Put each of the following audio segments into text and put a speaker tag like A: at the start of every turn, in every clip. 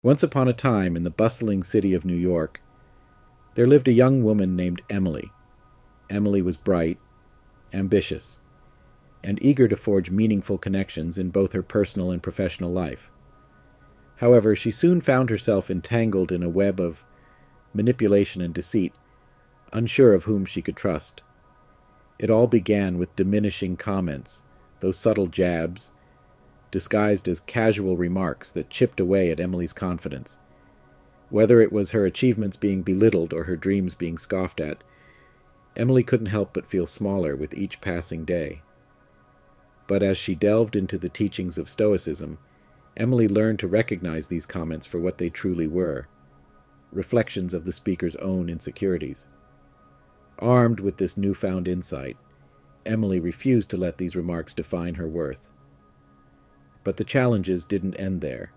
A: Once upon a time, in the bustling city of New York, there lived a young woman named Emily. Emily was bright, ambitious, and eager to forge meaningful connections in both her personal and professional life. However, she soon found herself entangled in a web of manipulation and deceit, unsure of whom she could trust. It all began with diminishing comments, those subtle jabs, disguised as casual remarks that chipped away at Emily's confidence. Whether it was her achievements being belittled or her dreams being scoffed at, Emily couldn't help but feel smaller with each passing day. But as she delved into the teachings of Stoicism, Emily learned to recognize these comments for what they truly were, reflections of the speaker's own insecurities. Armed with this newfound insight, Emily refused to let these remarks define her worth. But the challenges didn't end there.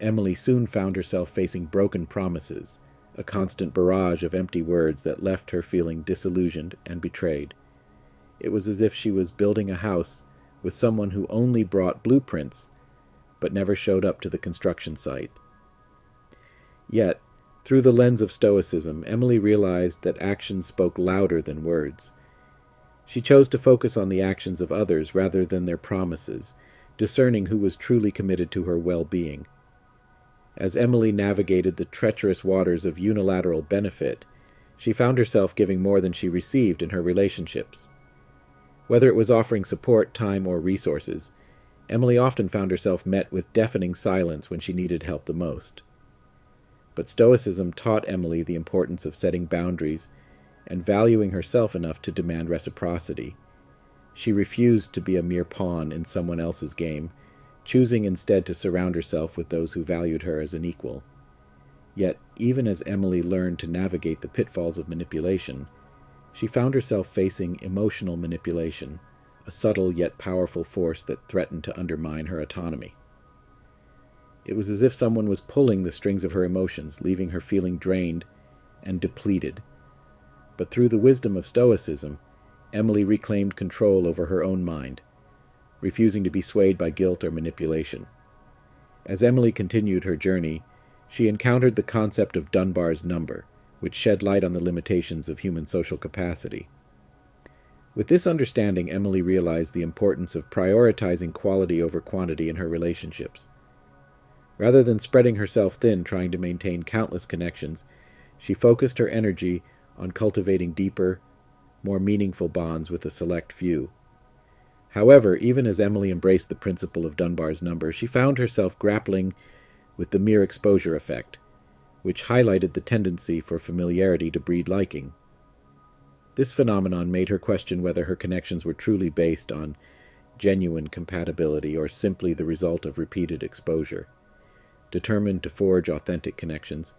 A: Emily soon found herself facing broken promises, a constant barrage of empty words that left her feeling disillusioned and betrayed. It was as if she was building a house with someone who only brought blueprints, but never showed up to the construction site. Yet, through the lens of Stoicism, Emily realized that actions spoke louder than words. She chose to focus on the actions of others rather than their promises, discerning who was truly committed to her well-being. As Emily navigated the treacherous waters of unilateral benefit, she found herself giving more than she received in her relationships. Whether it was offering support, time, or resources, Emily often found herself met with deafening silence when she needed help the most. But Stoicism taught Emily the importance of setting boundaries and valuing herself enough to demand reciprocity. She refused to be a mere pawn in someone else's game, choosing instead to surround herself with those who valued her as an equal. Yet, even as Emily learned to navigate the pitfalls of manipulation, she found herself facing emotional manipulation, a subtle yet powerful force that threatened to undermine her autonomy. It was as if someone was pulling the strings of her emotions, leaving her feeling drained and depleted. But through the wisdom of Stoicism, Emily reclaimed control over her own mind, refusing to be swayed by guilt or manipulation. As Emily continued her journey, she encountered the concept of Dunbar's number, which shed light on the limitations of human social capacity. With this understanding, Emily realized the importance of prioritizing quality over quantity in her relationships. Rather than spreading herself thin trying to maintain countless connections, she focused her energy on cultivating deeper, more meaningful bonds with a select few. However, even as Emily embraced the principle of Dunbar's number, she found herself grappling with the mere exposure effect, which highlighted the tendency for familiarity to breed liking. This phenomenon made her question whether her connections were truly based on genuine compatibility or simply the result of repeated exposure. Determined to forge authentic connections,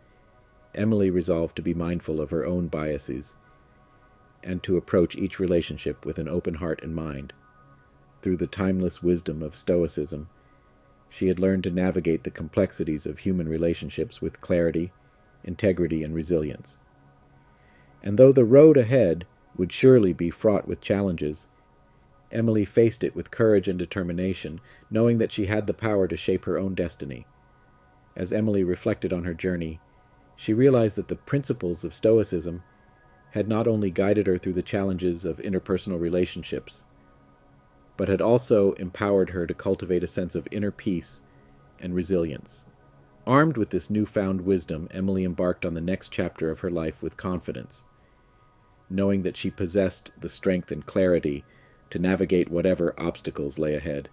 A: Emily resolved to be mindful of her own biases and to approach each relationship with an open heart and mind. Through the timeless wisdom of Stoicism, she had learned to navigate the complexities of human relationships with clarity, integrity, and resilience. And though the road ahead would surely be fraught with challenges, Emily faced it with courage and determination, knowing that she had the power to shape her own destiny. As Emily reflected on her journey, she realized that the principles of Stoicism had not only guided her through the challenges of interpersonal relationships, but had also empowered her to cultivate a sense of inner peace and resilience. Armed with this newfound wisdom, Emily embarked on the next chapter of her life with confidence, knowing that she possessed the strength and clarity to navigate whatever obstacles lay ahead.